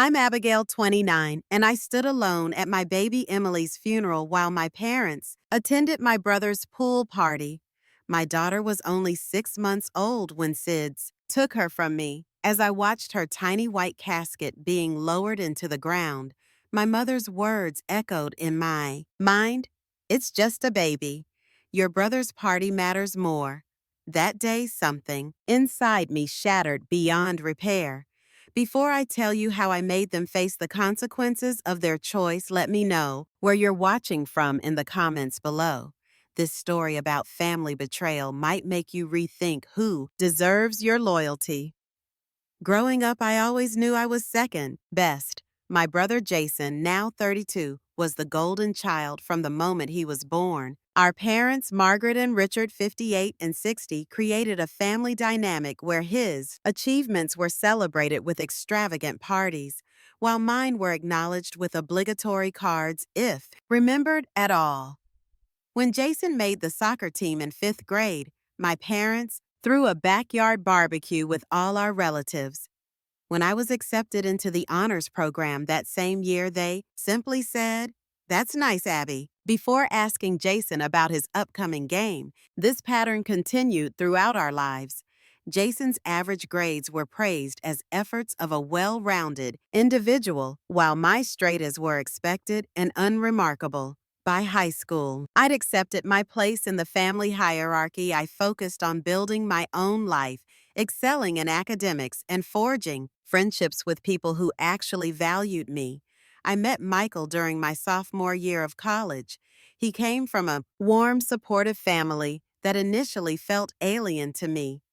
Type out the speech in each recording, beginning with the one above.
I'm Abigail, 29, and I stood alone at my baby Emily's funeral while my parents attended my brother's pool party. My daughter was only 6 months old when SIDS took her from me. As I watched her tiny white casket being lowered into the ground, my mother's words echoed in my mind. It's just a baby. Your brother's party matters more. That day, something inside me shattered beyond repair. Before I tell you how I made them face the consequences of their choice, let me know where you're watching from in the comments below. This story about family betrayal might make you rethink who deserves your loyalty. Growing up, I always knew I was second best. My brother Jason, now 32, was the golden child from the moment he was born. Our parents, Margaret and Richard, 58 and 60, created a family dynamic where his achievements were celebrated with extravagant parties, while mine were acknowledged with obligatory cards if remembered at all. When Jason made the soccer team in 5th grade, my parents threw a backyard barbecue with all our relatives. When I was accepted into the honors program that same year, they simply said, "That's nice, Abby," before asking Jason about his upcoming game. This pattern continued throughout our lives. Jason's average grades were praised as efforts of a well-rounded individual, while my straight A's were expected and unremarkable. By high school, I'd accepted my place in the family hierarchy. I focused on building my own life, excelling in academics, and forging friendships with people who actually valued me. I met Michael during my sophomore year of college. He came from a warm, supportive family that initially felt alien to me.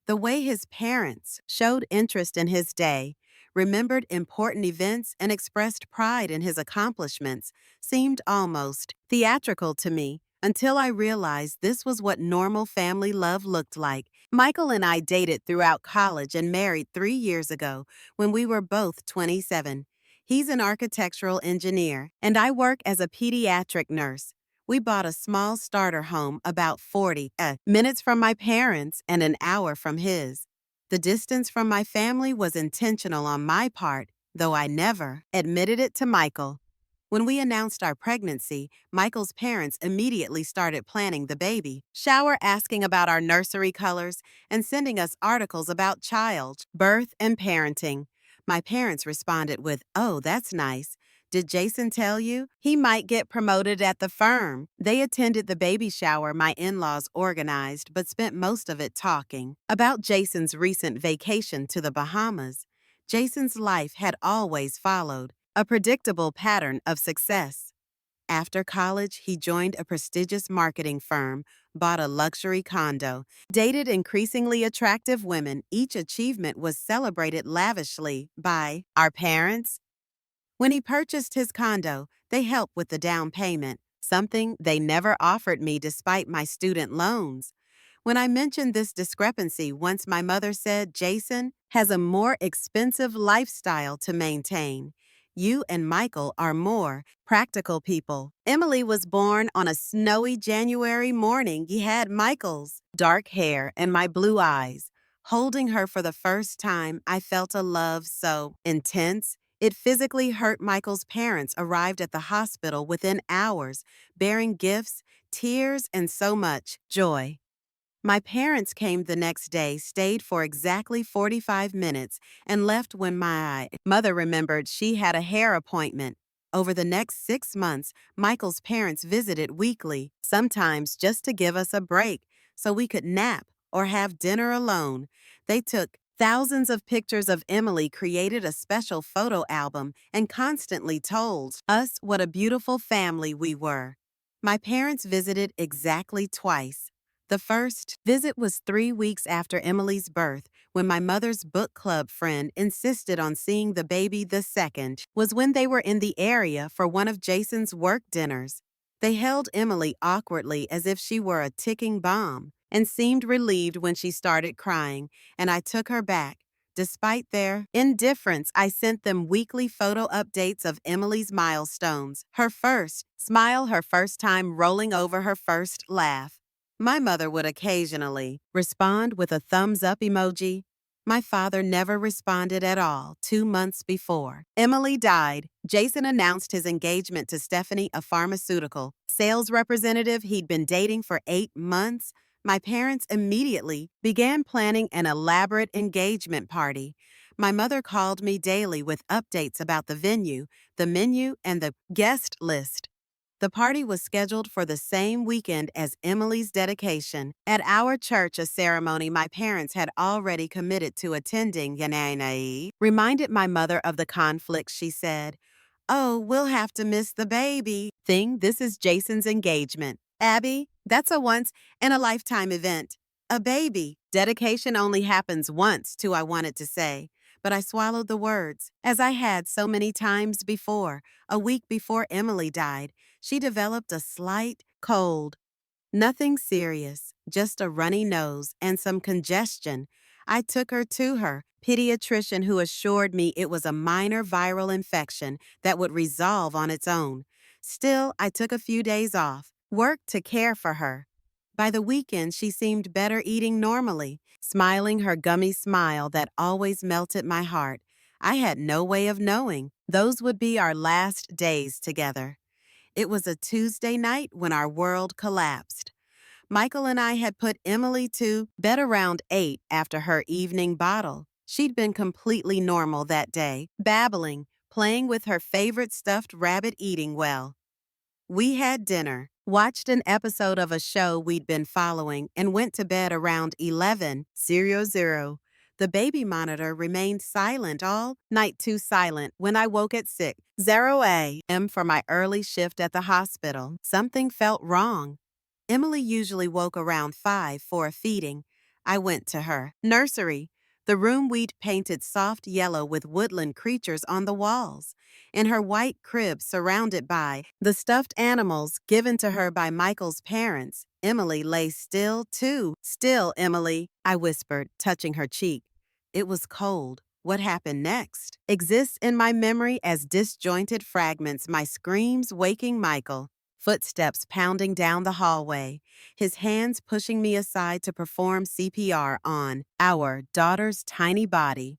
The way his parents showed interest in his day, remembered important events, and expressed pride in his accomplishments seemed almost theatrical to me until I realized this was what normal family love looked like. Michael and I dated throughout college and married 3 years ago when we were both 27. He's an architectural engineer, and I work as a pediatric nurse. We bought a small starter home about 40 minutes from my parents and an hour from his. The distance from my family was intentional on my part, though I never admitted it to Michael. When we announced our pregnancy, Michael's parents immediately started planning the baby shower, asking about our nursery colors, and sending us articles about child birth and parenting. My parents responded with, "Oh, that's nice. Did Jason tell you? He might get promoted at the firm." They attended the baby shower my in-laws organized, but spent most of it talking about Jason's recent vacation to the Bahamas. Jason's life had always followed a predictable pattern of success. After college, he joined a prestigious marketing firm, bought a luxury condo, dated increasingly attractive women. Each achievement was celebrated lavishly by our parents. When he purchased his condo, they helped with the down payment, something they never offered me despite my student loans. When I mentioned this discrepancy once, my mother said, "Jason has a more expensive lifestyle to maintain. You and Michael are more practical people." Emily was born on a snowy January morning. He had Michael's dark hair and my blue eyes. Holding her for the first time, I felt a love so intense it physically hurt. Michael's parents arrived at the hospital within hours, bearing gifts, tears, and so much joy. My parents came the next day, stayed for exactly 45 minutes, and left when my mother remembered she had a hair appointment. Over the next 6 months, Michael's parents visited weekly, sometimes just to give us a break so we could nap or have dinner alone. They took thousands of pictures of Emily, created a special photo album, and constantly told us what a beautiful family we were. My parents visited exactly twice. The first visit was 3 weeks after Emily's birth, when my mother's book club friend insisted on seeing the baby. The second was when they were in the area for one of Jason's work dinners. They held Emily awkwardly as if she were a ticking bomb, and seemed relieved when she started crying, and I took her back. Despite their indifference, I sent them weekly photo updates of Emily's milestones, her first smile, her first time rolling over, her first laugh. My mother would occasionally respond with a thumbs up emoji. My father never responded at all 2 months before. Emily died. Jason announced his engagement to Stephanie, a pharmaceutical sales representative he'd been dating for 8 months. My parents immediately began planning an elaborate engagement party. My mother called me daily with updates about the venue, the menu, and the guest list. The party was scheduled for the same weekend as Emily's dedication. At our church, a ceremony my parents had already committed to attending, Yanai reminded my mother of the conflict. She said, "Oh, we'll have to miss the baby thing. This is Jason's engagement. Abby, that's a once in a lifetime event. A baby. Dedication only happens once, too," I wanted to say. But I swallowed the words, as I had so many times before. A week before Emily died, she developed a slight cold. Nothing serious, just a runny nose and some congestion. I took her to her pediatrician, who assured me it was a minor viral infection that would resolve on its own. Still, I took a few days off, worked to care for her. By the weekend, she seemed better, eating normally, smiling her gummy smile that always melted my heart. I had no way of knowing those would be our last days together. It was a Tuesday night when our world collapsed. Michael and I had put Emily to bed around 8 after her evening bottle. She'd been completely normal that day, babbling, playing with her favorite stuffed rabbit, eating well. We had dinner, watched an episode of a show we'd been following, and went to bed around 11:00. The baby monitor remained silent all night, too silent when I woke at 6:00 a.m. for my early shift at the hospital. Something felt wrong. Emily usually woke around 5 for a feeding. I went to her nursery, the room we'd painted soft yellow with woodland creatures on the walls. In her white crib surrounded by the stuffed animals given to her by Michael's parents, Emily lay still too. "Still, Emily," I whispered, touching her cheek. It was cold. What happened next exists in my memory as disjointed fragments, my screams waking Michael, footsteps pounding down the hallway, his hands pushing me aside to perform CPR on our daughter's tiny body,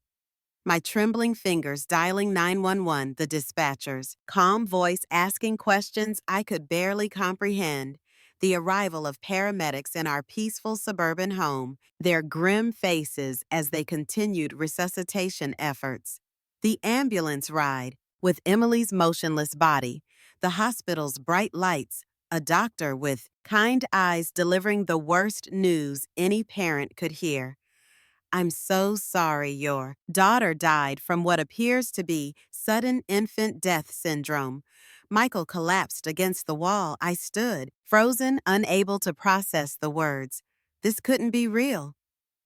my trembling fingers dialing 911, the dispatcher's calm voice asking questions I could barely comprehend, the arrival of paramedics in our peaceful suburban home, their grim faces as they continued resuscitation efforts, the ambulance ride with Emily's motionless body, the hospital's bright lights, a doctor with kind eyes delivering the worst news any parent could hear. "I'm so sorry your daughter died from what appears to be sudden infant death syndrome." Michael collapsed against the wall. I stood, frozen, unable to process the words. This couldn't be real.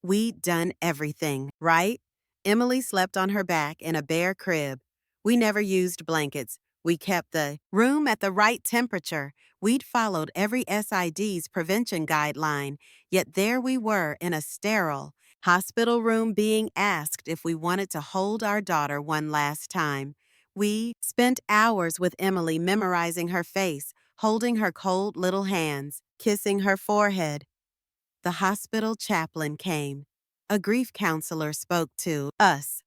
We'd done everything, right? Emily slept on her back in a bare crib. We never used blankets. We kept the room at the right temperature. We'd followed every SID's prevention guideline, yet there we were in a sterile hospital room being asked if we wanted to hold our daughter one last time. We spent hours with Emily memorizing her face, holding her cold little hands, kissing her forehead. The hospital chaplain came. A grief counselor spoke to us.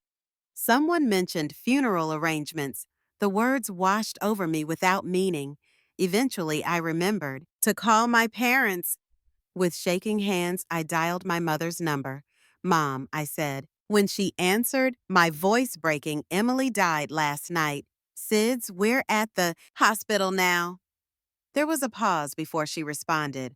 Someone mentioned funeral arrangements. The words washed over me without meaning. Eventually, I remembered to call my parents. With shaking hands, I dialed my mother's number. "Mom," I said. When she answered, my voice breaking, "Emily died last night. Sids, we're at the hospital now." There was a pause before she responded.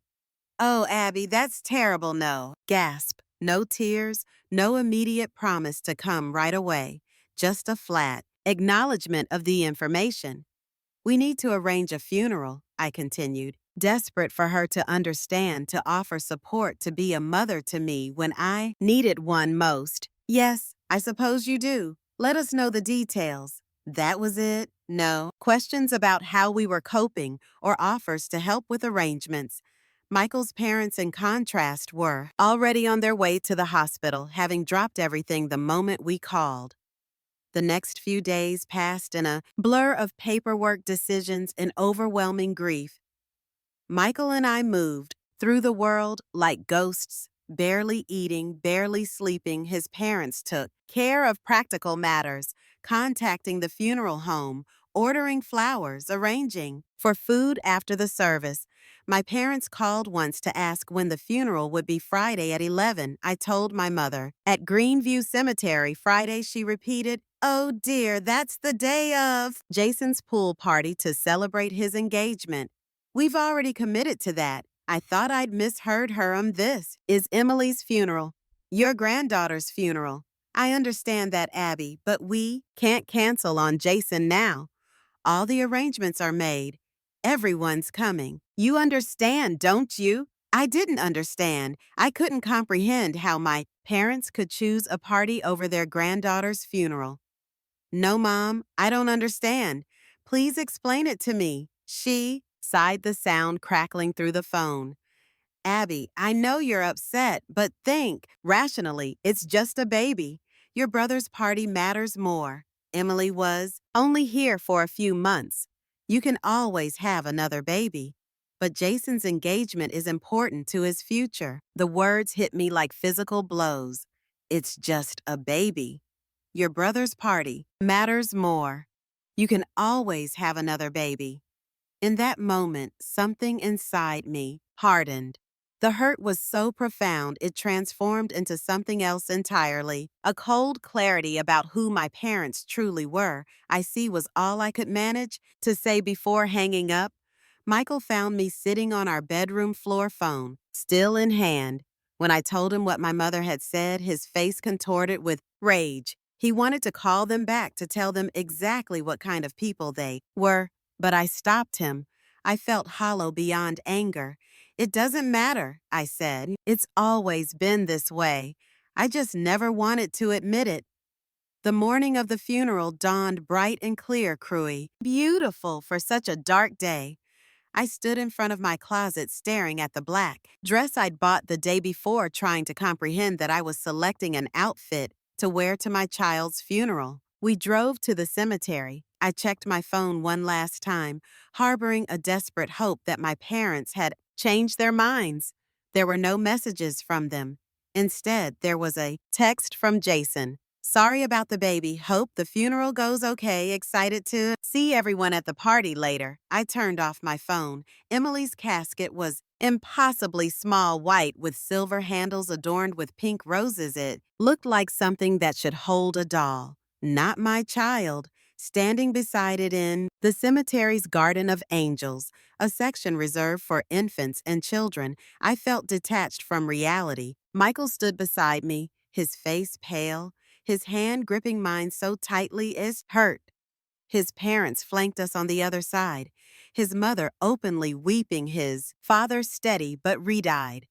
"Oh, Abby, that's terrible." No. Gasp. No tears, no immediate promise to come right away. Just a flat acknowledgement of the information. "We need to arrange a funeral," I continued, desperate for her to understand, to offer support, to be a mother to me when I needed one most. "Yes, I suppose you do. Let us know the details." That was it. No questions about how we were coping or offers to help with arrangements. Michael's parents, in contrast, were already on their way to the hospital, having dropped everything the moment we called. The next few days passed in a blur of paperwork, decisions, and overwhelming grief. Michael and I moved through the world like ghosts, Barely eating, barely sleeping, his parents took care of practical matters, contacting the funeral home, ordering flowers, arranging for food after the service. My parents called once to ask when the funeral would be Friday at 11. I told my mother. At Greenview Cemetery Friday, she repeated, "Oh dear, that's the day of Jason's pool party to celebrate his engagement. We've already committed to that. I thought I'd misheard her on this. Is Emily's funeral your granddaughter's funeral? I understand that, Abby, but we can't cancel on Jason now. All the arrangements are made. Everyone's coming. You understand, don't you?" I didn't understand. I couldn't comprehend how my parents could choose a party over their granddaughter's funeral. "No, Mom, I don't understand. Please explain it to me." She sighed, the sound crackling through the phone. "Abby, I know you're upset, but think rationally. It's just a baby. Your brother's party matters more. Emily was only here for a few months. You can always have another baby. But Jason's engagement is important to his future." The words hit me like physical blows. It's just a baby. Your brother's party matters more. You can always have another baby. In that moment, something inside me hardened. The hurt was so profound it transformed into something else entirely. A cold clarity about who my parents truly were, I see, was all I could manage to say before hanging up. Michael found me sitting on our bedroom floor phone, still in hand. When I told him what my mother had said, his face contorted with rage. He wanted to call them back to tell them exactly what kind of people they were, but I stopped him. I felt hollow beyond anger. "It doesn't matter," I said. "It's always been this way. I just never wanted to admit it." The morning of the funeral dawned bright and clear, Cruy. Beautiful for such a dark day. I stood in front of my closet staring at the black dress I'd bought the day before, trying to comprehend that I was selecting an outfit to wear to my child's funeral. We drove to the cemetery. I checked my phone one last time, harboring a desperate hope that my parents had changed their minds. There were no messages from them. Instead, there was a text from Jason. "Sorry about the baby. Hope the funeral goes okay. Excited to see everyone at the party later." I turned off my phone. Emily's casket was impossibly small, white, with silver handles adorned with pink roses. It looked like something that should hold a doll. Not my child. Standing beside it in the cemetery's Garden of Angels, a section reserved for infants and children, I felt detached from reality. Michael stood beside me, his face pale, his hand gripping mine so tightly it hurt. His parents flanked us on the other side, his mother openly weeping, his father steady but red-eyed.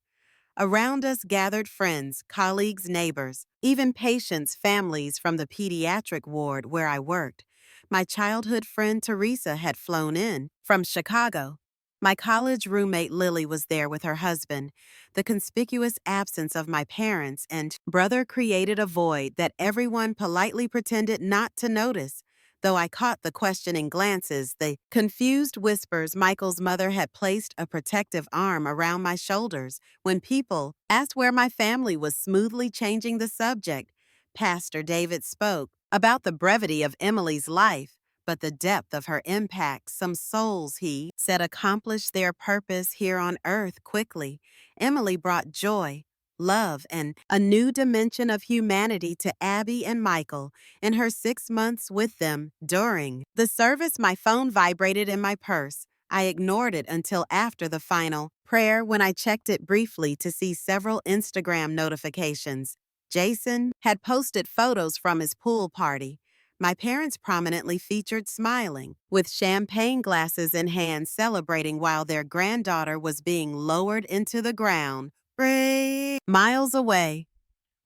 Around us gathered friends, colleagues, neighbors, even patients' families from the pediatric ward where I worked. My childhood friend Teresa had flown in from Chicago. My college roommate Lily was there with her husband. The conspicuous absence of my parents and brother created a void that everyone politely pretended not to notice. Though I caught the questioning glances, the confused whispers, Michael's mother had placed a protective arm around my shoulders. When people asked where my family was, smoothly changing the subject, Pastor David spoke about the brevity of Emily's life, but the depth of her impact. Some souls, he said, accomplished their purpose here on earth quickly. Emily brought joy, love, and a new dimension of humanity to Abby and Michael in her 6 months with them. During the service, my phone vibrated in my purse. I ignored it until after the final prayer, when I checked it briefly to see several Instagram notifications. Jason had posted photos from his pool party. My parents prominently featured smiling, with champagne glasses in hand, celebrating while their granddaughter was being lowered into the ground, miles away.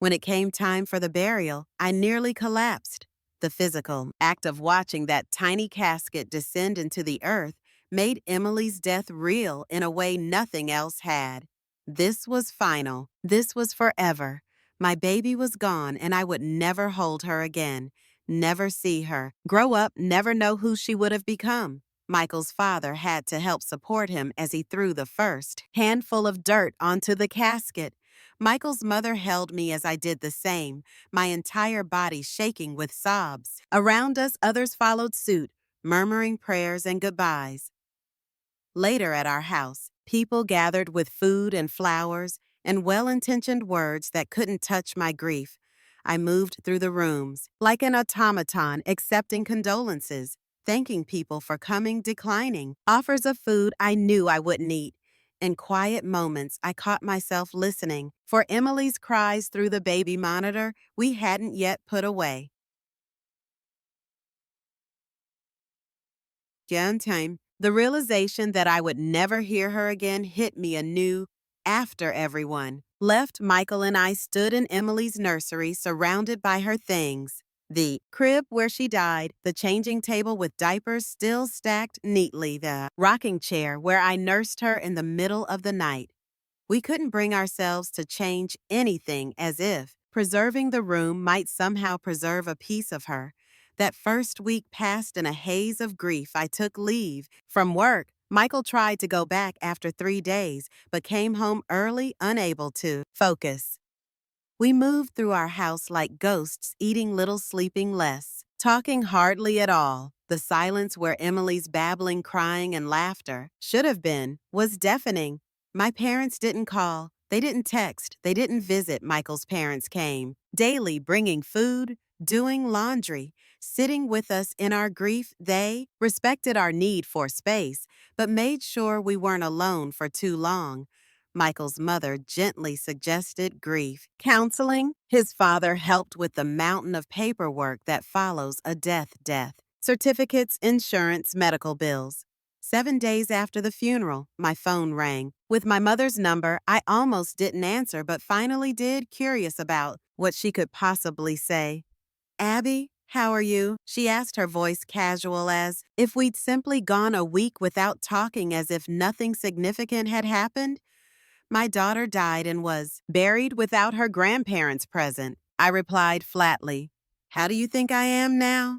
When it came time for the burial, I nearly collapsed. The physical act of watching that tiny casket descend into the earth made Emily's death real in a way nothing else had. This was final. This was forever. My baby was gone, and I would never hold her again, never see her grow up, never know who she would have become. Michael's father had to help support him as he threw the first handful of dirt onto the casket. Michael's mother held me as I did the same, my entire body shaking with sobs. Around us, others followed suit, murmuring prayers and goodbyes. Later at our house, people gathered with food and flowers and well-intentioned words that couldn't touch my grief. I moved through the rooms, like an automaton accepting condolences, thanking people for coming, declining offers of food I knew I wouldn't eat. In quiet moments, I caught myself listening for Emily's cries through the baby monitor we hadn't yet put away. Time. The realization that I would never hear her again hit me anew after everyone left. Michael and I stood in Emily's nursery surrounded by her things. The crib where she died, the changing table with diapers still stacked neatly, the rocking chair where I nursed her in the middle of the night. We couldn't bring ourselves to change anything, as if preserving the room might somehow preserve a piece of her. That first week passed in a haze of grief. I took leave from work. Michael tried to go back after 3 days, but came home early, unable to focus. We moved through our house like ghosts, eating little, sleeping less, talking hardly at all. The silence where Emily's babbling, crying, and laughter should have been was deafening. My parents didn't call. They didn't text. They didn't visit. Michael's parents came, daily bringing food, doing laundry, sitting with us in our grief. They respected our need for space, but made sure we weren't alone for too long. Michael's mother gently suggested grief counseling. His father helped with the mountain of paperwork that follows a death. Certificates, insurance, medical bills. 7 days after the funeral, my phone rang. With my mother's number, I almost didn't answer, but finally did, curious about what she could possibly say. Abby, how are you? She asked, her voice casual, as if we'd simply gone a week without talking, as if nothing significant had happened. My daughter died and was buried without her grandparents present. I replied flatly. How do you think I am now?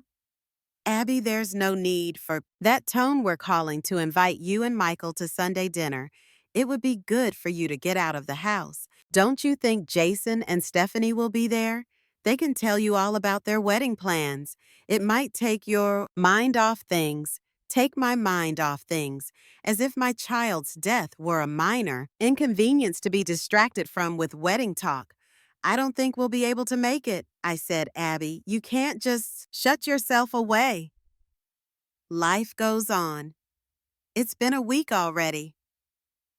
Abby, there's no need for that tone. We're calling to invite you and Michael to Sunday dinner. It would be good for you to get out of the house. Don't you think Jason and Stephanie will be there? They can tell you all about their wedding plans. It might take your mind off things. Take my mind off things, as if my child's death were a minor inconvenience to be distracted from with wedding talk. I don't think we'll be able to make it, I said. Abby, you can't just shut yourself away. Life goes on. It's been a week already.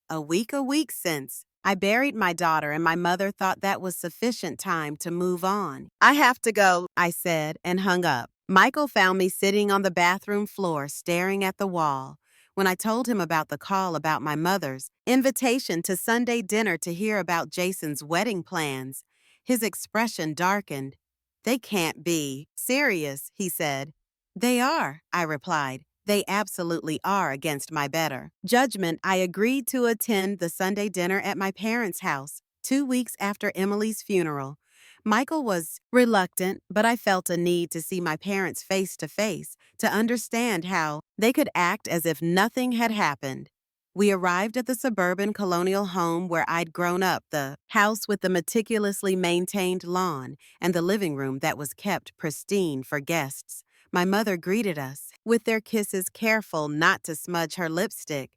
A week since I buried my daughter, and my mother thought that was sufficient time to move on. I have to go, I said, and hung up. Michael found me sitting on the bathroom floor, staring at the wall. When I told him about the call about my mother's invitation to Sunday dinner to hear about Jason's wedding plans, his expression darkened. They can't be serious, he said. They are, I replied. They absolutely are, against my better judgment. I agreed to attend the Sunday dinner at my parents' house 2 weeks after Emily's funeral. Michael was reluctant, but I felt a need to see my parents face to face, to understand how they could act as if nothing had happened. We arrived at the suburban colonial home where I'd grown up, the house with the meticulously maintained lawn and the living room that was kept pristine for guests. My mother greeted us, with their kisses, careful not to smudge her lipstick.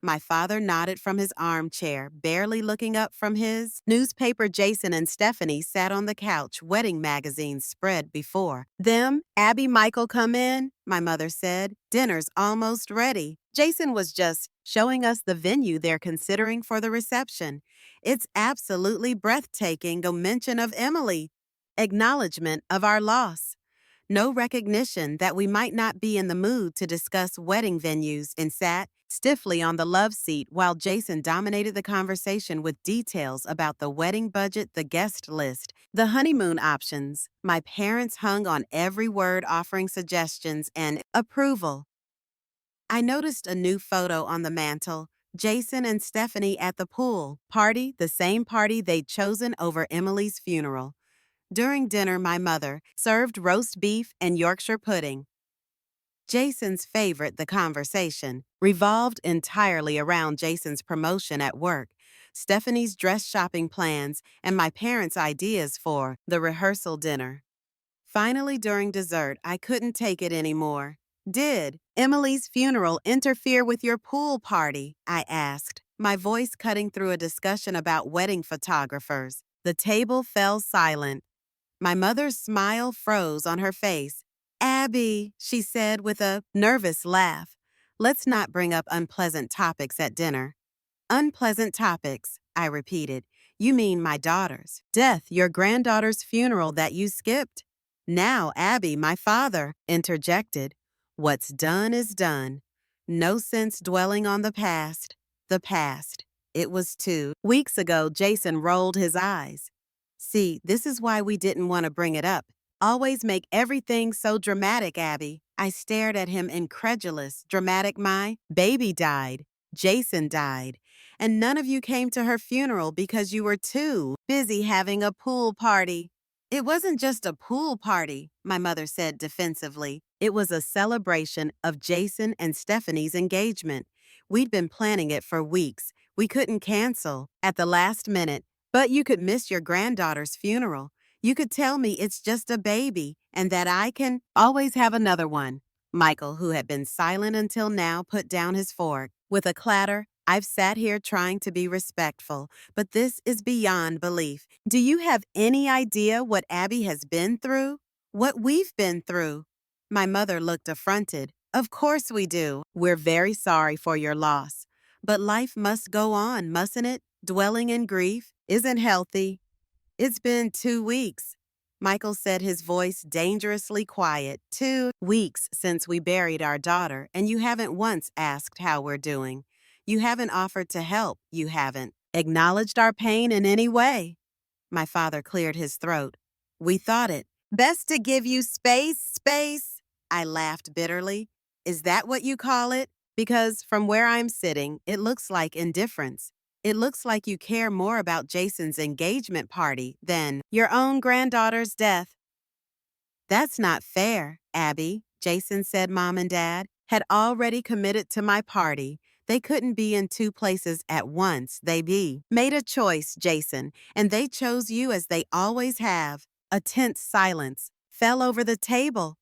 My father nodded from his armchair, barely looking up from his newspaper. Jason and Stephanie sat on the couch, wedding magazines spread before them. Abby, Michael, come in, my mother said. Dinner's almost ready. Jason was just showing us the venue they're considering for the reception. It's absolutely breathtaking. No mention of Emily. Acknowledgement of our loss. No recognition that we might not be in the mood to discuss wedding venues, and sat stiffly on the love seat while Jason dominated the conversation with details about the wedding budget, the guest list, the honeymoon options. My parents hung on every word, offering suggestions and approval. I noticed a new photo on the mantel. Jason and Stephanie at the pool party, the same party they'd chosen over Emily's funeral. During dinner, my mother served roast beef and Yorkshire pudding. Jason's favorite. The conversation revolved entirely around Jason's promotion at work. Stephanie's dress shopping plans, and my parents' ideas for the rehearsal dinner. Finally, during dessert, I couldn't take it anymore. Did Emily's funeral interfere with your pool party? I asked, my voice cutting through a discussion about wedding photographers. The table fell silent. My mother's smile froze on her face. Abby, she said with a nervous laugh, let's not bring up unpleasant topics at dinner. Unpleasant topics, I repeated. You mean my daughter's death, your granddaughter's funeral that you skipped? Now, Abby, my father, interjected. What's done is done. No sense dwelling on the past. The past. It was 2 weeks ago. Jason rolled his eyes. See, this is why we didn't want to bring it up. Always make everything so dramatic, Abby. I stared at him incredulous. Dramatic, my baby died. Jason died. And none of you came to her funeral because you were too busy having a pool party. It wasn't just a pool party, my mother said defensively. It was a celebration of Jason and Stephanie's engagement. We'd been planning it for weeks. We couldn't cancel at the last minute, but you could miss your granddaughter's funeral. You could tell me it's just a baby and that I can always have another one. Michael, who had been silent until now, put down his fork. With a clatter, I've sat here trying to be respectful, but this is beyond belief. Do you have any idea what Abby has been through? What we've been through? My mother looked affronted. Of course we do. We're very sorry for your loss. But life must go on, mustn't it? Dwelling in grief isn't healthy. It's been 2 weeks. Michael said, his voice dangerously quiet. 2 weeks since we buried our daughter, and you haven't once asked how we're doing. You haven't offered to help. You haven't acknowledged our pain in any way. My father cleared his throat. We thought it best to give you space. I laughed bitterly. Is that what you call it? Because from where I'm sitting, it looks like indifference. It looks like you care more about Jason's engagement party than your own granddaughter's death. That's not fair, Abby, Jason said. Mom and Dad had already committed to my party. They couldn't be in 2 places at once. Made a choice, Jason, and they chose you as they always have. A tense silence fell over the table.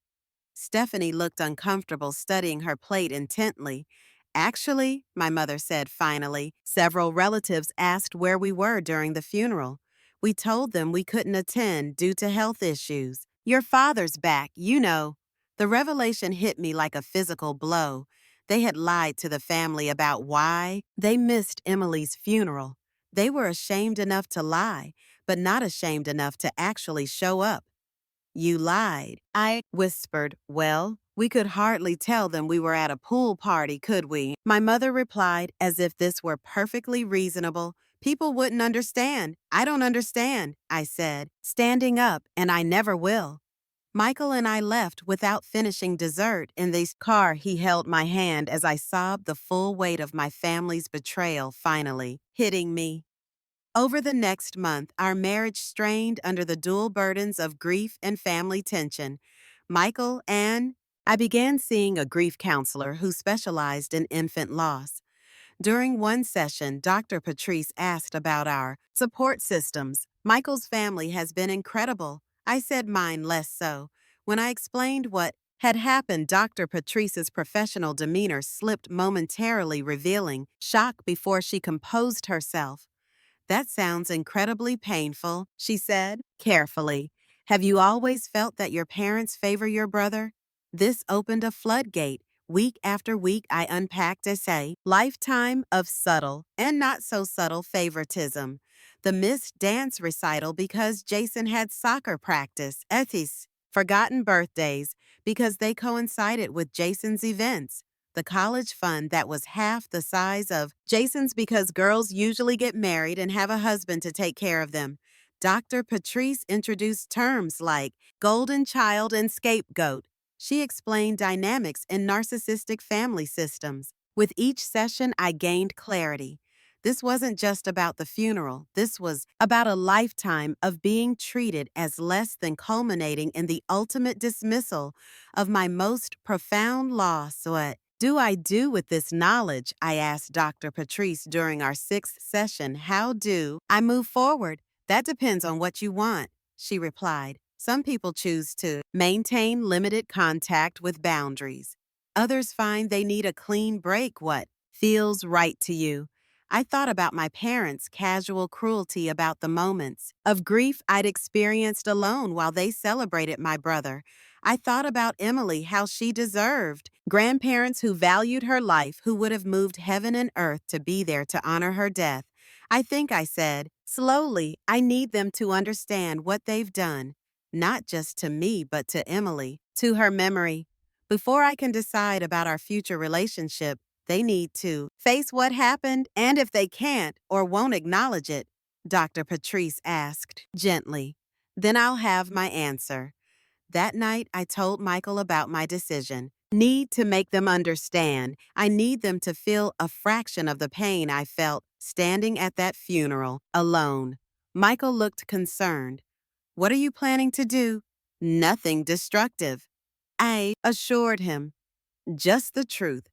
Stephanie looked uncomfortable, studying her plate intently. Actually, my mother said finally, several relatives asked where we were during the funeral. We told them we couldn't attend due to health issues. Your father's back, you know. The revelation hit me like a physical blow. They had lied to the family about why they missed Emily's funeral. They were ashamed enough to lie, but not ashamed enough to actually show up. You lied, I whispered. Well, we could hardly tell them we were at a pool party, could we? My mother replied as if this were perfectly reasonable. People wouldn't understand. I don't understand, I said, standing up, and I never will. Michael and I left without finishing dessert. In the car, he held my hand as I sobbed, the full weight of my family's betrayal finally hitting me. Over the next month, our marriage strained under the dual burdens of grief and family tension. Michael and I began seeing a grief counselor who specialized in infant loss. During one session, Dr. Patrice asked about our support systems. Michael's family has been incredible. I said mine less so. When I explained what had happened, Dr. Patrice's professional demeanor slipped momentarily, revealing shock before she composed herself. That sounds incredibly painful, she said, carefully. Have you always felt that your parents favor your brother? This opened a floodgate. Week after week, I unpacked a lifetime of subtle and not so subtle favoritism. The missed dance recital because Jason had soccer practice. Ethis, forgotten birthdays because they coincided with Jason's events. The college fund that was half the size of Jason's because girls usually get married and have a husband to take care of them. Dr. Patrice introduced terms like golden child and scapegoat. She explained dynamics in narcissistic family systems. With each session, I gained clarity. This wasn't just about the funeral. This was about a lifetime of being treated as less than, culminating in the ultimate dismissal of my most profound loss. What do I do with this knowledge? I asked Dr. Patrice during our sixth session. How do I move forward? That depends on what you want, she replied. Some people choose to maintain limited contact with boundaries. Others find they need a clean break. What feels right to you? I thought about my parents' casual cruelty about the moments of grief I'd experienced alone while they celebrated my brother. I thought about Emily, how she deserved grandparents who valued her life, who would have moved heaven and earth to be there to honor her death. I think I said, slowly, I need them to understand what they've done, not just to me, but to Emily, to her memory. Before I can decide about our future relationship, they need to face what happened, and if they can't or won't acknowledge it, Dr. Patrice asked gently, then I'll have my answer. That night, I told Michael about my decision. Need to make them understand. I need them to feel a fraction of the pain I felt standing at that funeral, alone. Michael looked concerned. What are you planning to do? Nothing destructive, I assured him. Just the truth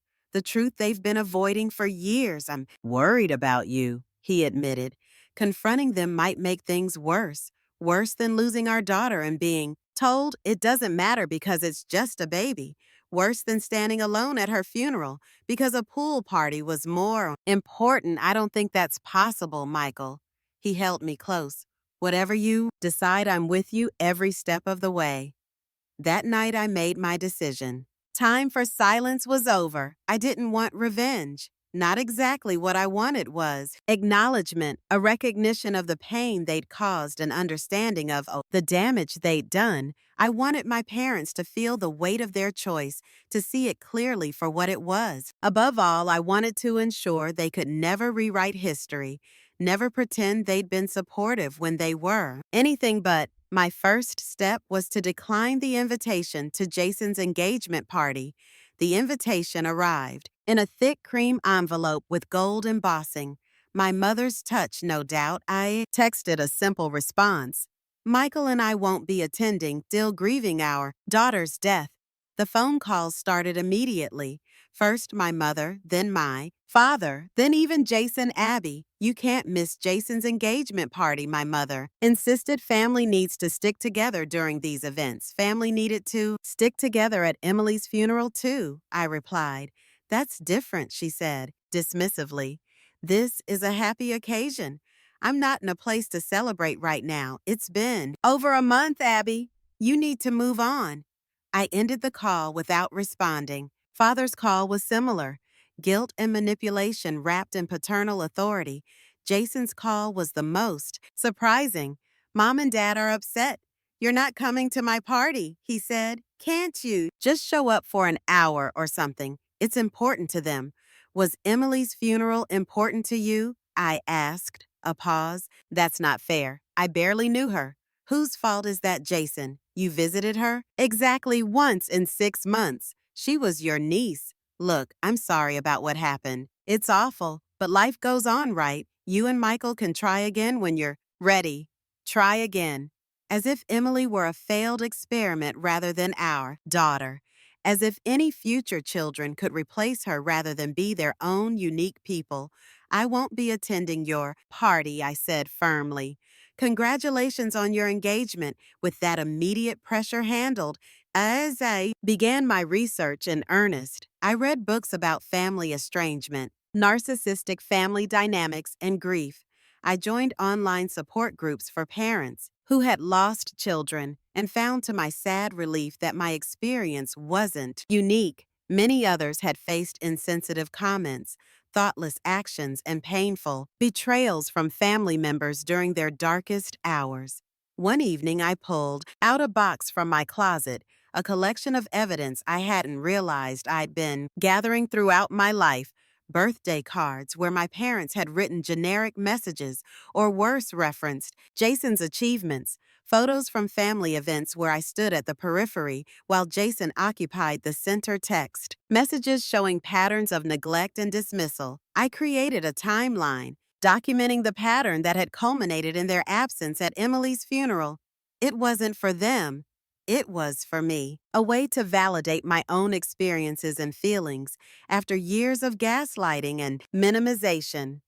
they've been avoiding for years. I'm worried about you, he admitted. Confronting them might make things worse, worse than losing our daughter and being told it doesn't matter because it's just a baby, worse than standing alone at her funeral because a pool party was more important. I don't think that's possible, Michael. He held me close. Whatever you decide, I'm with you every step of the way. That night, I made my decision. Time for silence was over. I didn't want revenge. Not exactly what I wanted was acknowledgement, a recognition of the pain they'd caused, an understanding of the damage they'd done. I wanted my parents to feel the weight of their choice, to see it clearly for what it was. Above all, I wanted to ensure they could never rewrite history, never pretend they'd been supportive when they were. Anything but. My first step was to decline the invitation to Jason's engagement party. The invitation arrived in a thick cream envelope with gold embossing. My mother's touch, no doubt. I texted a simple response. Michael and I won't be attending, still grieving our daughter's death. The phone calls started immediately. First my mother, then my father, then even Jason. Abby, you can't miss Jason's engagement party, my mother insisted. Family needs to stick together during these events. Family needed to stick together at Emily's funeral too, I replied. That's different, she said, dismissively. This is a happy occasion. I'm not in a place to celebrate right now. It's been over a month, Abby. You need to move on. I ended the call without responding. Father's call was similar. Guilt and manipulation wrapped in paternal authority. Jason's call was the most surprising. Mom and Dad are upset. You're not coming to my party, he said. Can't you just show up for an hour or something? It's important to them. Was Emily's funeral important to you? I asked. A pause. That's not fair. I barely knew her. Whose fault is that, Jason? You visited her? Exactly once in 6 months. She was your niece. Look, I'm sorry about what happened. It's awful, but life goes on, right? You and Michael can try again when you're ready. Try again. As if Emily were a failed experiment rather than our daughter. As if any future children could replace her rather than be their own unique people. I won't be attending your party, I said firmly. Congratulations on your engagement. With that immediate pressure handled, as I began my research in earnest, I read books about family estrangement, narcissistic family dynamics, and grief. I joined online support groups for parents who had lost children and found to my sad relief that my experience wasn't unique. Many others had faced insensitive comments, thoughtless actions, and painful betrayals from family members during their darkest hours. One evening, I pulled out a box from my closet, a collection of evidence I hadn't realized I'd been gathering throughout my life. Birthday cards where my parents had written generic messages or worse referenced Jason's achievements, photos from family events where I stood at the periphery while Jason occupied the center text, messages showing patterns of neglect and dismissal. I created a timeline, documenting the pattern that had culminated in their absence at Emily's funeral. It wasn't for them. it was for me, a way to validate my own experiences and feelings after years of gaslighting and minimization.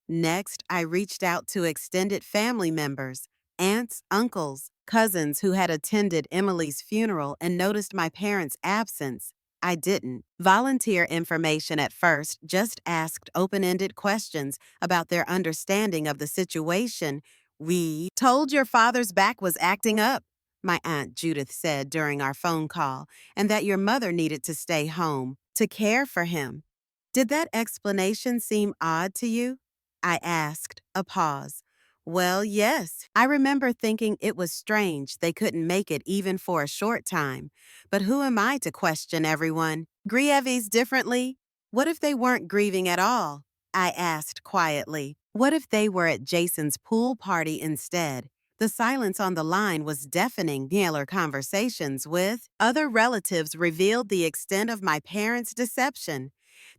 Next, I reached out to extended family members, aunts, uncles, cousins who had attended Emily's funeral and noticed my parents' absence. I didn't volunteer information at first, just asked open-ended questions about their understanding of the situation. We told your father's back was acting up, my Aunt Judith said during our phone call, and that your mother needed to stay home to care for him. Did that explanation seem odd to you? I asked, a pause. Well, yes. I remember thinking it was strange they couldn't make it even for a short time. But who am I to question everyone? Grieves differently? What if they weren't grieving at all? I asked quietly. What if they were at Jason's pool party instead? The silence on the line was deafening. Miller conversations with other relatives revealed the extent of my parents' deception.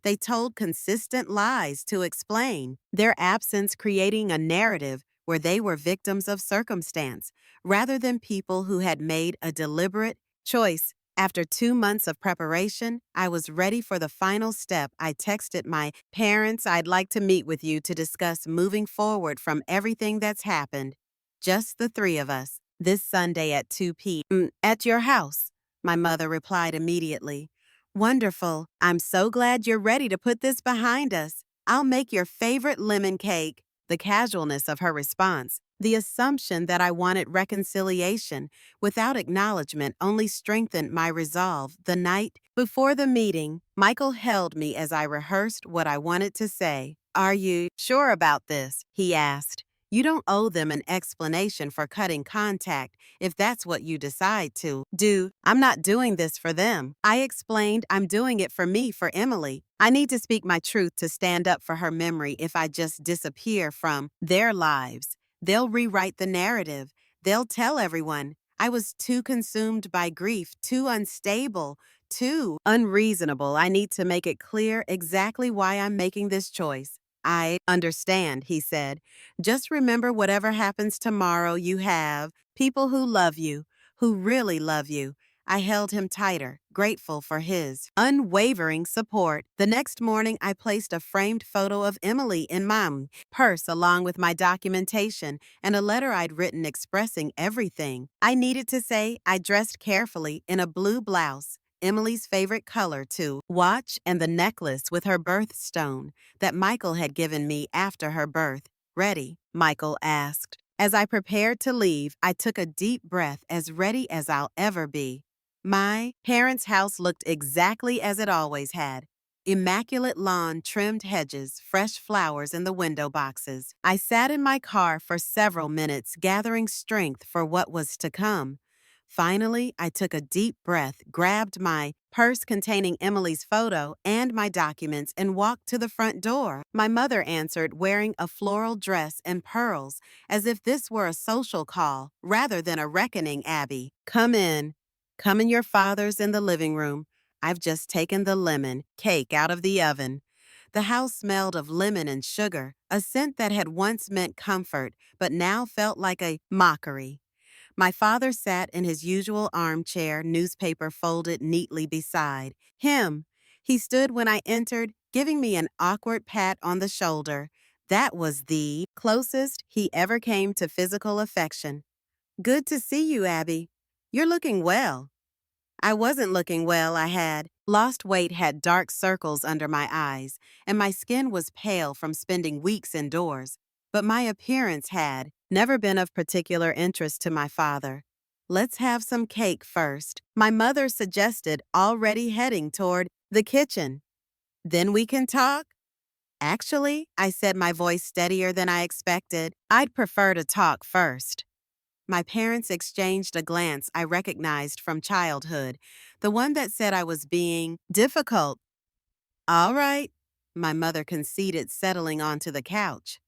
They told consistent lies to explain their absence, creating a narrative where they were victims of circumstance rather than people who had made a deliberate choice. After 2 months of preparation, I was ready for the final step. I texted my parents, I'd like to meet with you to discuss moving forward from everything that's happened. Just the three of us. This Sunday at 2 p.m. At your house, my mother replied immediately. Wonderful. I'm so glad you're ready to put this behind us. I'll make your favorite lemon cake. The casualness of her response, the assumption that I wanted reconciliation without acknowledgement only strengthened my resolve. The night before the meeting, Michael held me as I rehearsed what I wanted to say. Are you sure about this? He asked. You don't owe them an explanation for cutting contact if that's what you decide to do. I'm not doing this for them. I explained I'm doing it for me, for Emily. I need to speak my truth to stand up for her memory. If I just disappear from their lives, they'll rewrite the narrative. They'll tell everyone. I was too consumed by grief, too unstable, too unreasonable. I need to make it clear exactly why I'm making this choice. I understand, he said. Just remember whatever happens tomorrow, you have people who love you, who really love you. I held him tighter, grateful for his unwavering support. The next morning, I placed a framed photo of Emily in my purse along with my documentation and a letter I'd written expressing everything I needed to say. I dressed carefully in a blue blouse, Emily's favorite color to watch, and the necklace with her birthstone that Michael had given me after her birth. Ready? Michael asked. As I prepared to leave, I took a deep breath, as ready as I'll ever be. My parents' house looked exactly as it always had. Immaculate lawn, trimmed hedges, fresh flowers in the window boxes. I sat in my car for several minutes, gathering strength for what was to come. Finally, I took a deep breath, grabbed my purse containing Emily's photo and my documents, and walked to the front door. My mother answered, wearing a floral dress and pearls, as if this were a social call rather than a reckoning. Abby, come in. Come in, your father's in the living room. I've just taken the lemon cake out of the oven. The house smelled of lemon and sugar, a scent that had once meant comfort, but now felt like a mockery. My father sat in his usual armchair, newspaper folded neatly beside him. He stood when I entered, giving me an awkward pat on the shoulder. That was the closest he ever came to physical affection. Good to see you, Abby. You're looking well. I wasn't looking well. I had lost weight, had dark circles under my eyes, and my skin was pale from spending weeks indoors. But my appearance had never been of particular interest to my father. Let's have some cake first, my mother suggested, already heading toward the kitchen. Then we can talk? Actually, I said, my voice steadier than I expected, I'd prefer to talk first. My parents exchanged a glance I recognized from childhood, the one that said I was being difficult. All right, my mother conceded, settling onto the couch.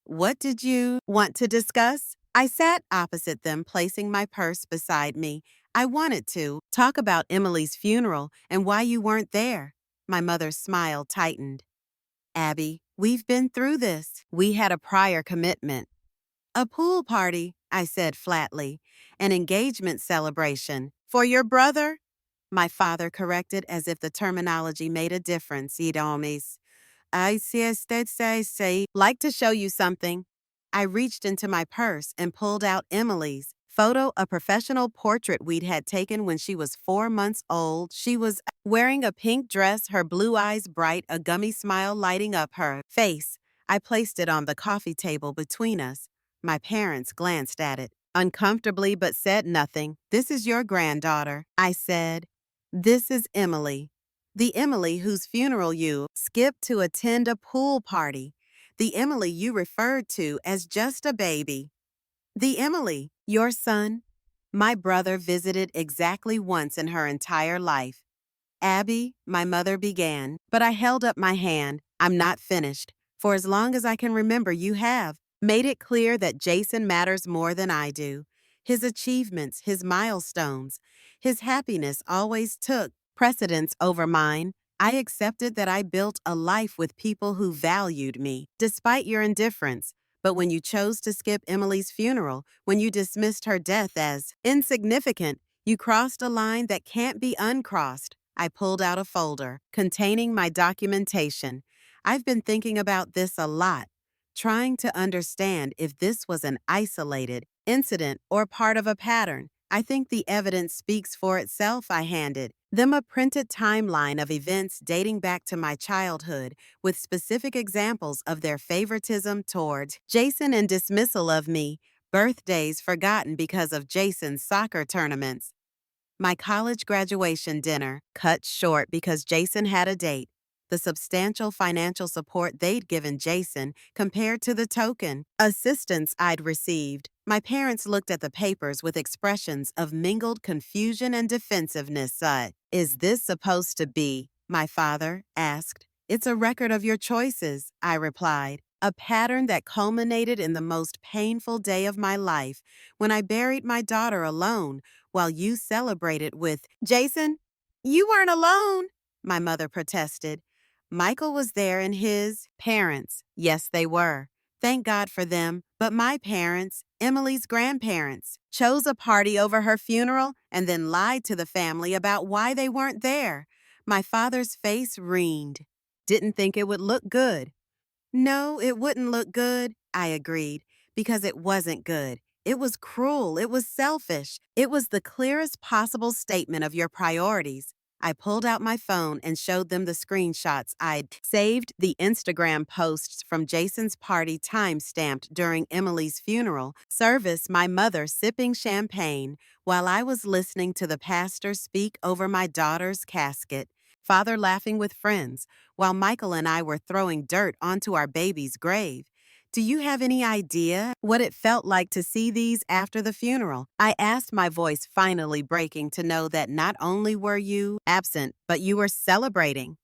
What did you want to discuss? I sat opposite them, placing my purse beside me. I wanted to talk about Emily's funeral and why you weren't there. My mother's smile tightened. Abby, we've been through this. We had a prior commitment. A pool party. I said flatly. An engagement celebration. For your brother? My father corrected as if the terminology made a difference, Idomis. I see say, like to show you something. I reached into my purse and pulled out Emily's photo, a professional portrait we'd had taken when she was 4 months old. She was wearing a pink dress, her blue eyes bright, a gummy smile lighting up her face. I placed it on the coffee table between us. My parents glanced at it, uncomfortably but said nothing. This is your granddaughter, I said. This is Emily. The Emily whose funeral you skipped to attend a pool party. The Emily you referred to as just a baby. The Emily, your son, my brother visited exactly once in her entire life. Abby, my mother began, but I held up my hand. I'm not finished. For as long as I can remember, you have made it clear that Jason matters more than I do. His achievements, his milestones, his happiness always took precedence over mine. I accepted that I built a life with people who valued me, despite your indifference. But when you chose to skip Emily's funeral, when you dismissed her death as insignificant, you crossed a line that can't be uncrossed. I pulled out a folder containing my documentation. I've been thinking about this a lot, trying to understand if this was an isolated incident or part of a pattern. I think the evidence speaks for itself. I handed them a printed timeline of events dating back to my childhood with specific examples of their favoritism towards Jason and dismissal of me, birthdays forgotten because of Jason's soccer tournaments. My college graduation dinner, cut short because Jason had a date. The substantial financial support they'd given Jason compared to the token assistance I'd received. My parents looked at the papers with expressions of mingled confusion and defensiveness. Is this supposed to be? My father asked. It's a record of your choices, I replied. A pattern that culminated in the most painful day of my life when I buried my daughter alone while you celebrated with Jason. You weren't alone, my mother protested. Michael was there and his parents. Yes, they were. Thank God for them. But my parents, Emily's grandparents, chose a party over her funeral and then lied to the family about why they weren't there. My father's face wrined. Didn't think it would look good. No, it wouldn't look good, I agreed, because it wasn't good. It was cruel. It was selfish. It was the clearest possible statement of your priorities. I pulled out my phone and showed them the screenshots I'd saved, the Instagram posts from Jason's party time-stamped during Emily's funeral service, my mother sipping champagne while I was listening to the pastor speak over my daughter's casket, father laughing with friends, while Michael and I were throwing dirt onto our baby's grave. Do you have any idea what it felt like to see these after the funeral? I asked, my voice finally breaking to know that not only were you absent, but you were celebrating.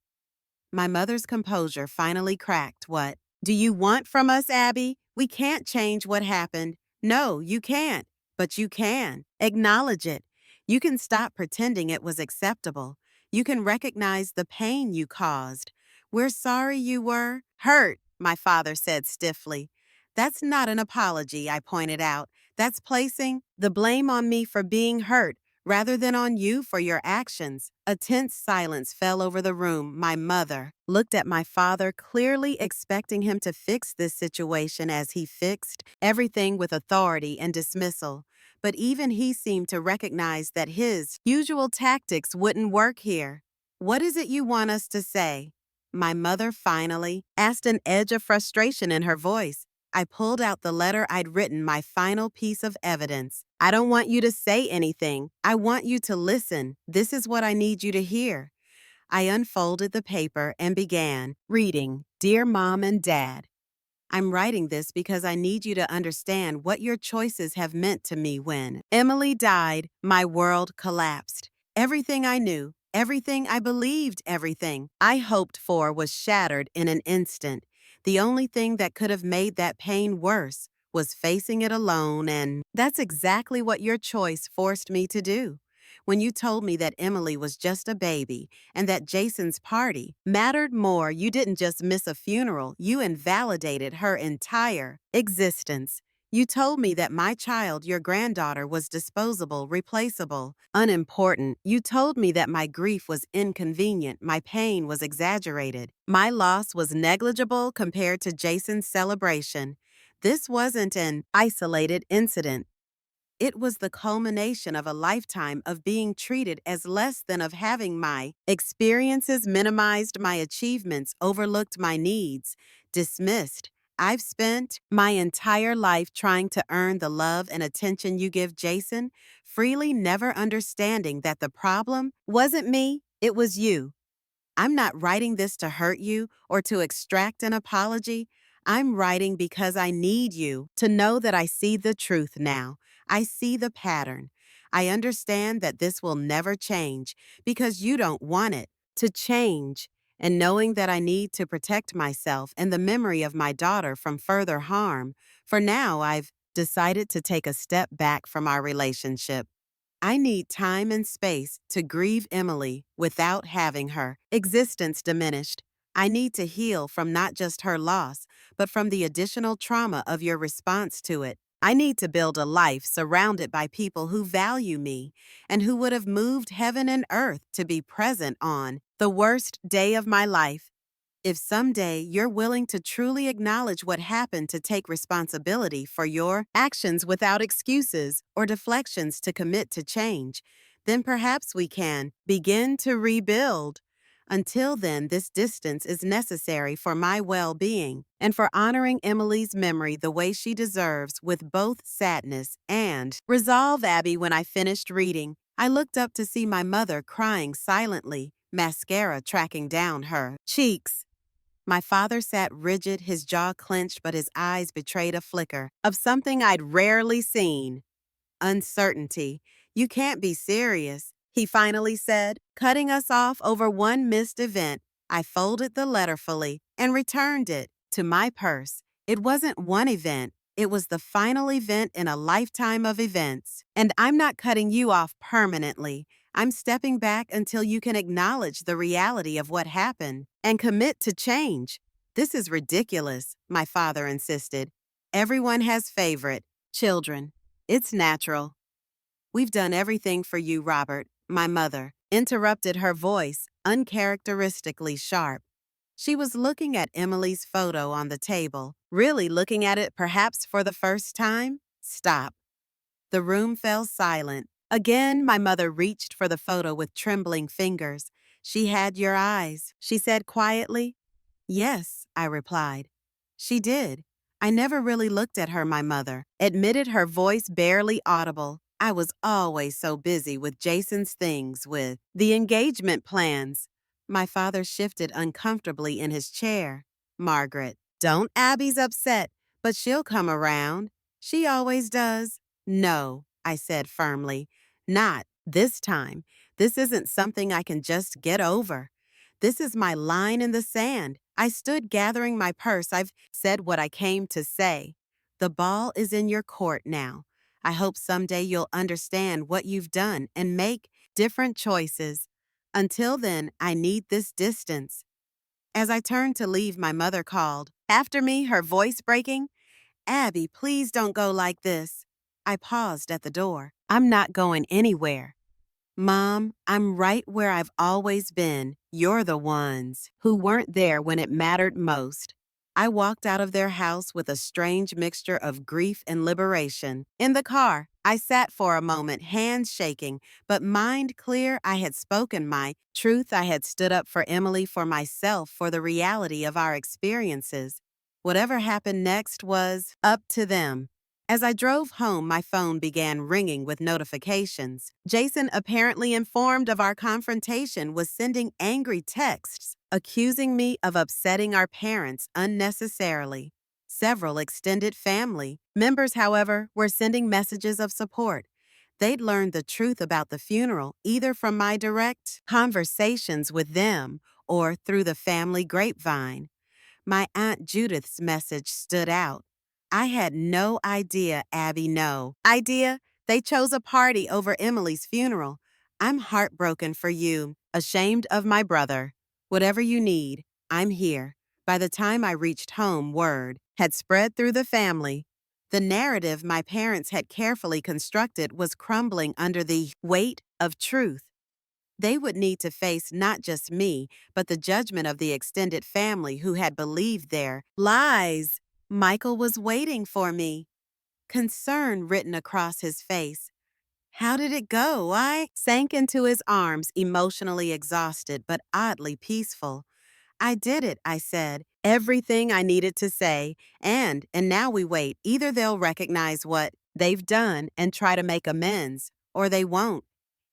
My mother's composure finally cracked. What do you want from us, Abby? We can't change what happened. No, you can't. But you can. Acknowledge it. You can stop pretending it was acceptable. You can recognize the pain you caused. We're sorry you were hurt, my father said stiffly. That's not an apology, I pointed out. That's placing the blame on me for being hurt rather than on you for your actions. A tense silence fell over the room. My mother looked at my father, clearly expecting him to fix this situation as he fixed everything with authority and dismissal. But even he seemed to recognize that his usual tactics wouldn't work here. What is it you want us to say? My mother finally asked, an edge of frustration in her voice. I pulled out the letter I'd written, my final piece of evidence. I don't want you to say anything. I want you to listen. This is what I need you to hear. I unfolded the paper and began reading. Dear Mom and Dad, I'm writing this because I need you to understand what your choices have meant to me. When Emily died, my world collapsed. Everything I knew, everything I believed, everything I hoped for was shattered in an instant. The only thing that could have made that pain worse was facing it alone, and that's exactly what your choice forced me to do. When you told me that Emily was just a baby and that Jason's party mattered more, you didn't just miss a funeral, you invalidated her entire existence. You told me that my child, your granddaughter, was disposable, replaceable, unimportant. You told me that my grief was inconvenient, my pain was exaggerated. My loss was negligible compared to Jason's celebration. This wasn't an isolated incident. It was the culmination of a lifetime of being treated as less than, of having my experiences minimized, my achievements overlooked, my needs dismissed. I've spent my entire life trying to earn the love and attention you give Jason, freely never understanding that the problem wasn't me, it was you. I'm not writing this to hurt you or to extract an apology. I'm writing because I need you to know that I see the truth now. I see the pattern. I understand that this will never change because you don't want it to change. And knowing that I need to protect myself and the memory of my daughter from further harm, for now I've decided to take a step back from our relationship. I need time and space to grieve Emily without having her existence diminished. I need to heal from not just her loss, but from the additional trauma of your response to it. I need to build a life surrounded by people who value me and who would have moved heaven and earth to be present on the worst day of my life. If someday you're willing to truly acknowledge what happened, to take responsibility for your actions without excuses or deflections, to commit to change, then perhaps we can begin to rebuild. Until then, this distance is necessary for my well-being and for honoring Emily's memory the way she deserves, with both sadness and resolve. Abby, when I finished reading, I looked up to see my mother crying silently, mascara tracking down her cheeks. My father sat rigid, his jaw clenched, but his eyes betrayed a flicker of something I'd rarely seen: uncertainty. "You can't be serious," he finally said, cutting us off over one missed event. I folded the letter fully and returned it to my purse. It wasn't one event. It was the final event in a lifetime of events. And I'm not cutting you off permanently. I'm stepping back until you can acknowledge the reality of what happened and commit to change. "This is ridiculous," my father insisted. "Everyone has favorite children. It's natural." "We've done everything for you, Robert," my mother interrupted, her voice uncharacteristically sharp. She was looking at Emily's photo on the table, really looking at it perhaps for the first time. "Stop." The room fell silent. Again, my mother reached for the photo with trembling fingers. "She had your eyes," she said quietly. "Yes," I replied. "She did. I never really looked at her," my mother admitted, her voice barely audible. "I was always so busy with Jason's things, with the engagement plans." My father shifted uncomfortably in his chair. "Margaret, don't. Abby's upset, but she'll come around. She always does." "No," I said firmly. "Not this time. This isn't something I can just get over. This is my line in the sand." I stood gathering my purse. "I've said what I came to say. The ball is in your court now. I hope someday you'll understand what you've done and make different choices. Until then, I need this distance." As I turned to leave, my mother called after me, her voice breaking, "Abby, please don't go like this." I paused at the door. "I'm not going anywhere." "Mom, I'm right where I've always been. You're the ones who weren't there when it mattered most." I walked out of their house with a strange mixture of grief and liberation. In the car, I sat for a moment, hands shaking, but mind clear. I had spoken my truth. I had stood up for Emily, for myself, for the reality of our experiences. Whatever happened next was up to them. As I drove home, my phone began ringing with notifications. Jason, apparently informed of our confrontation, was sending angry texts, accusing me of upsetting our parents unnecessarily. Several extended family members, however, were sending messages of support. They'd learned the truth about the funeral either from my direct conversations with them or through the family grapevine. My Aunt Judith's message stood out. "I had no idea, Abby, no idea. They chose a party over Emily's funeral. I'm heartbroken for you, ashamed of my brother. Whatever you need, I'm here." By the time I reached home, word had spread through the family. The narrative my parents had carefully constructed was crumbling under the weight of truth. They would need to face not just me, but the judgment of the extended family who had believed their lies. Michael was waiting for me, concern written across his face. How did it go? I sank into his arms, emotionally exhausted but oddly peaceful. I did it, I said. Everything I needed to say. And now we wait. Either they'll recognize what they've done and try to make amends, or they won't.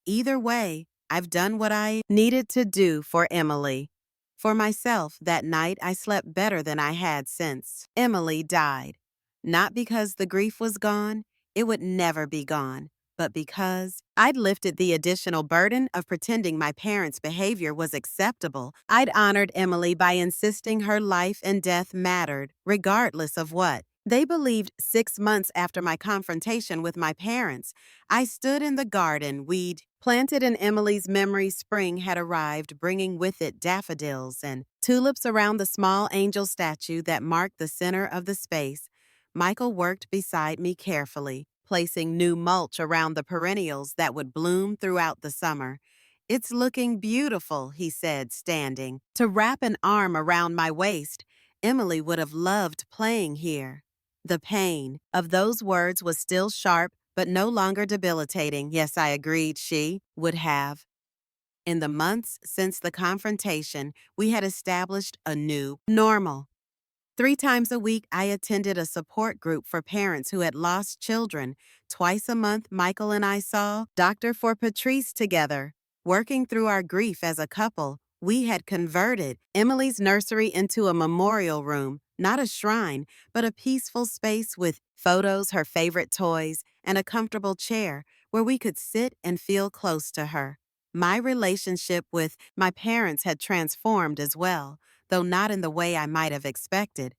Either way, I've done what I needed to do for Emily. For myself, that night I slept better than I had since Emily died. Not because the grief was gone, it would never be gone, but because I'd lifted the additional burden of pretending my parents' behavior was acceptable. I'd honored Emily by insisting her life and death mattered, regardless of what. They believed 6 months after my confrontation with my parents, I stood in the garden we'd planted in Emily's memory. Spring had arrived, bringing with it daffodils and tulips around the small angel statue that marked the center of the space. Michael worked beside me carefully, placing new mulch around the perennials that would bloom throughout the summer. It's looking beautiful, he said, standing. To wrap an arm around my waist, Emily would have loved playing here. The pain of those words was still sharp, but no longer debilitating. Yes, I agreed she would have. In the months since the confrontation, we had established a new normal. 3 times a week, I attended a support group for parents who had lost children. Twice a month, Michael and I saw Dr. for Patrice together. Working through our grief as a couple, we had converted Emily's nursery into a memorial room, not a shrine, but a peaceful space with photos, her favorite toys, and a comfortable chair where we could sit and feel close to her. My relationship with my parents had transformed as well, though not in the way I might have expected.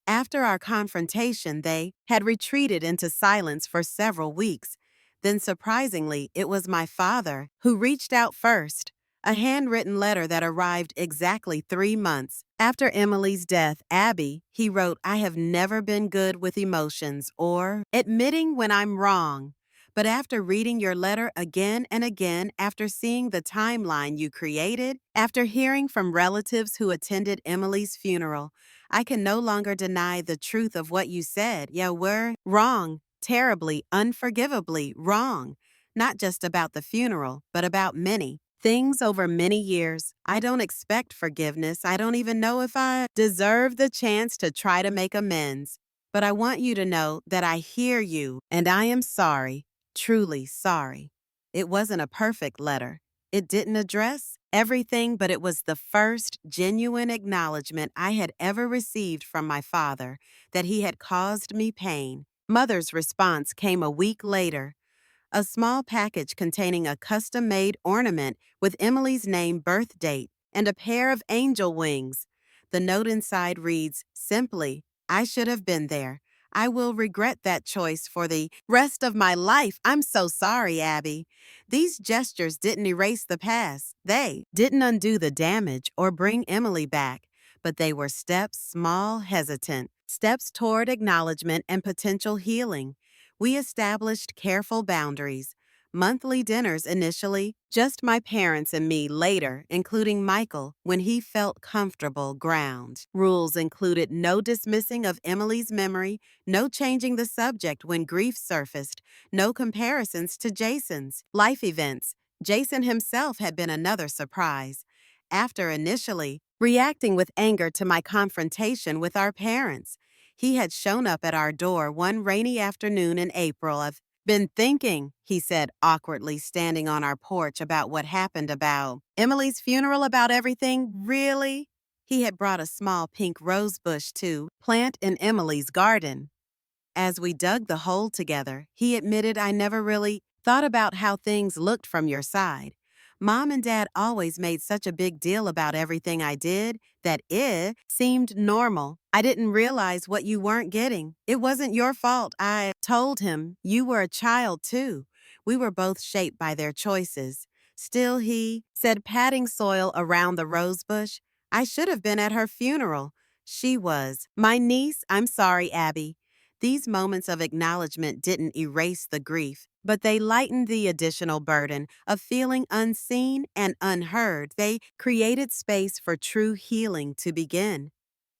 After our confrontation, they had retreated into silence for several weeks. Then, surprisingly, it was my father who reached out first. A handwritten letter that arrived exactly 3 months after Emily's death. Abby, he wrote, I have never been good with emotions or admitting when I'm wrong. But after reading your letter again and again, after seeing the timeline you created, after hearing from relatives who attended Emily's funeral, I can no longer deny the truth of what you said. Yeah, we're wrong, terribly, unforgivably wrong. Not just about the funeral, but about many things over many years. I don't expect forgiveness. I don't even know if I deserve the chance to try to make amends. But I want you to know that I hear you and I am sorry. Truly sorry. It wasn't a perfect letter. It didn't address everything, but it was the first genuine acknowledgement I had ever received from my father that he had caused me pain. Mother's response came a week later. A small package containing a custom-made ornament with Emily's name, birth date, and a pair of angel wings. The note inside reads, simply, I should have been there. I will regret that choice for the rest of my life. I'm so sorry, Abby. These gestures didn't erase the past. They didn't undo the damage or bring Emily back, but they were steps, small, hesitant, steps toward acknowledgement and potential healing. We established careful boundaries. Monthly dinners initially, just my parents and me later, including Michael, when he felt comfortable ground. Rules included no dismissing of Emily's memory, no changing the subject when grief surfaced, no comparisons to Jason's life events. Jason himself had been another surprise. After initially reacting with anger to my confrontation with our parents, he had shown up at our door one rainy afternoon in April. I've been thinking, he said awkwardly, standing on our porch, about what happened, about Emily's funeral, about everything. Really? He had brought a small pink rose bush to plant in Emily's garden. As we dug the hole together, he admitted, I never really thought about how things looked from your side. Mom and Dad always made such a big deal about everything I did that it seemed normal. I didn't realize what you weren't getting. It wasn't your fault. I told him you were a child too. We were both shaped by their choices. Still, he said, patting soil around the rose bush, I should have been at her funeral. She was my niece. I'm sorry, Abby. These moments of acknowledgement didn't erase the grief, but they lightened the additional burden of feeling unseen and unheard. They created space for true healing to begin.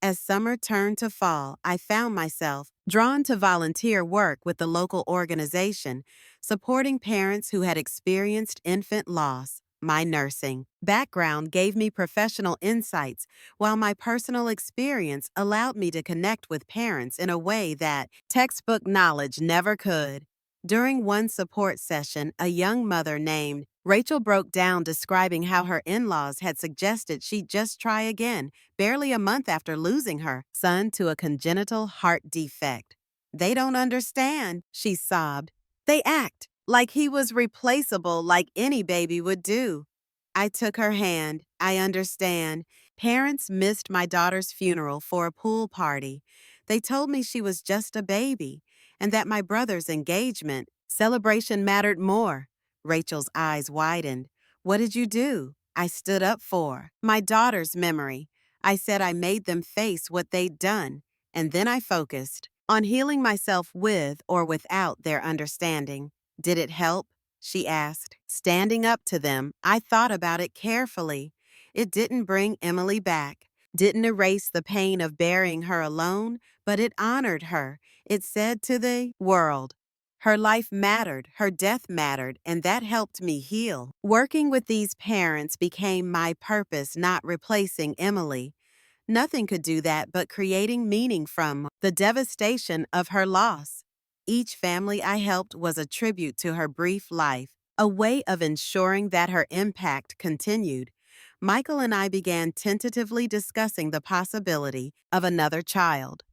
As summer turned to fall, I found myself drawn to volunteer work with the local organization, supporting parents who had experienced infant loss. My nursing background gave me professional insights, while my personal experience allowed me to connect with parents in a way that textbook knowledge never could. During one support session, a young mother named Rachel broke down describing how her in-laws had suggested she just try again, barely a month after losing her son to a congenital heart defect. "They don't understand," she sobbed. "They act like he was replaceable like any baby would do." I took her hand. "I understand. Parents missed my daughter's funeral for a pool party. They told me she was just a baby and that my brother's engagement celebration mattered more." Rachel's eyes widened. "What did you do?" I stood up for my daughter's memory. I said I made them face what they'd done, and then I focused on healing myself with or without their understanding. "Did it help?" she asked. Standing up to them, I thought about it carefully. It didn't bring Emily back, didn't erase the pain of burying her alone, but it honored her. It said to the world, her life mattered, her death mattered, and that helped me heal. Working with these parents became my purpose, not replacing Emily. Nothing could do that but creating meaning from the devastation of her loss. Each family I helped was a tribute to her brief life, a way of ensuring that her impact continued. Michael and I began tentatively discussing the possibility of another child.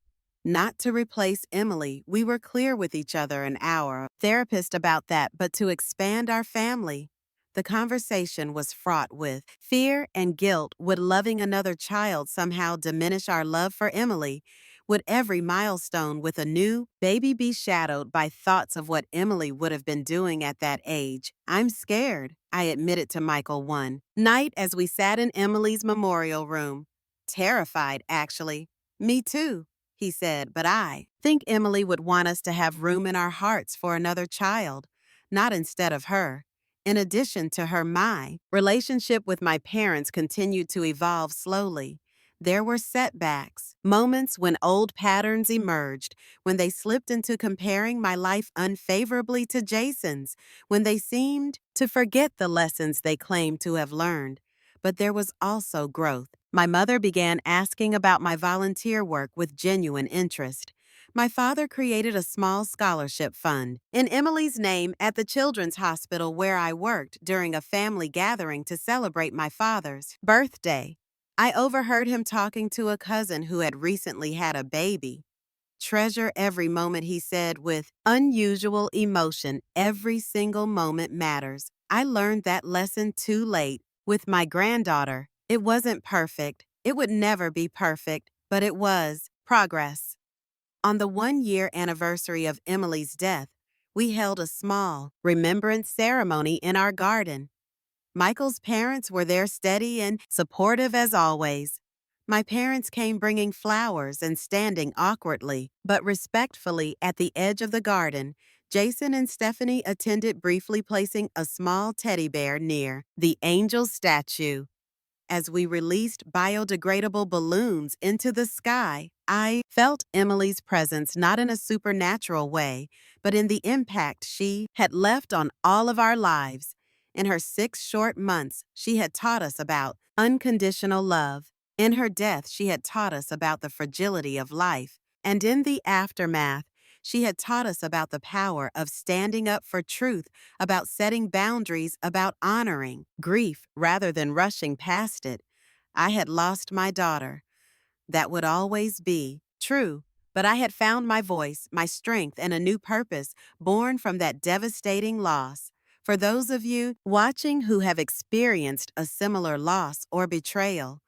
Not to replace Emily, we were clear with each other and our therapist about that, but to expand our family. The conversation was fraught with fear and guilt. Would loving another child somehow diminish our love for Emily? Would every milestone with a new baby be shadowed by thoughts of what Emily would have been doing at that age? "I'm scared," I admitted to Michael one night as we sat in Emily's memorial room. "Terrified, actually." "Me too," he said, "but I think Emily would want us to have room in our hearts for another child, not instead of her." In addition to her, my relationship with my parents continued to evolve slowly. There were setbacks, moments when old patterns emerged, when they slipped into comparing my life unfavorably to Jason's, when they seemed to forget the lessons they claimed to have learned. But there was also growth. My mother began asking about my volunteer work with genuine interest. My father created a small scholarship fund in Emily's name at the children's hospital where I worked during a family gathering to celebrate my father's birthday. I overheard him talking to a cousin who had recently had a baby. "Treasure every moment," he said with unusual emotion. "Every single moment matters." I learned that lesson too late with my granddaughter. It wasn't perfect. It would never be perfect, but it was progress. On the 1-year anniversary of Emily's death, we held a small remembrance ceremony in our garden. Michael's parents were there, steady and supportive as always. My parents came bringing flowers and standing awkwardly but respectfully at the edge of the garden. Jason and Stephanie attended, briefly placing a small teddy bear near the angel statue. As we released biodegradable balloons into the sky, I felt Emily's presence, not in a supernatural way, but in the impact she had left on all of our lives. In her 6 short months, she had taught us about unconditional love. In her death, she had taught us about the fragility of life. And in the aftermath, she had taught us about the power of standing up for truth, about setting boundaries, about honoring grief rather than rushing past it. I had lost my daughter. That would always be true, but I had found my voice, my strength, and a new purpose born from that devastating loss. For those of you watching who have experienced a similar loss or betrayal,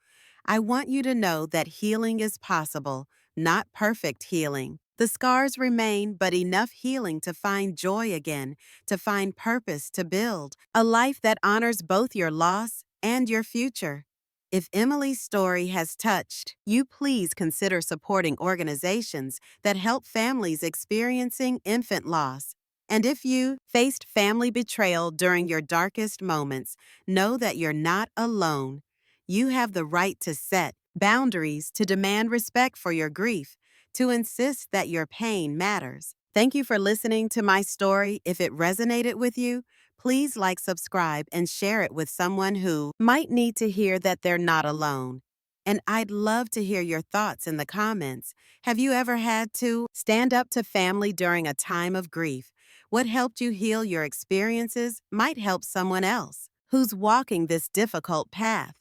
I want you to know that healing is possible, not perfect healing. The scars remain, but enough healing to find joy again, to find purpose, to build a life that honors both your loss and your future. If Emily's story has touched you, please consider supporting organizations that help families experiencing infant loss. And if you faced family betrayal during your darkest moments, know that you're not alone. You have the right to set boundaries, to demand respect for your grief, to insist that your pain matters. Thank you for listening to my story. If it resonated with you, please like, subscribe, and share it with someone who might need to hear that they're not alone. And I'd love to hear your thoughts in the comments. Have you ever had to stand up to family during a time of grief? What helped you heal your experiences might help someone else who's walking this difficult path.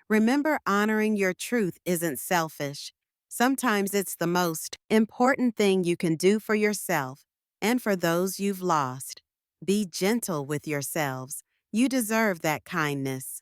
Remember, honoring your truth isn't selfish. Sometimes it's the most important thing you can do for yourself and for those you've lost. Be gentle with yourselves. You deserve that kindness.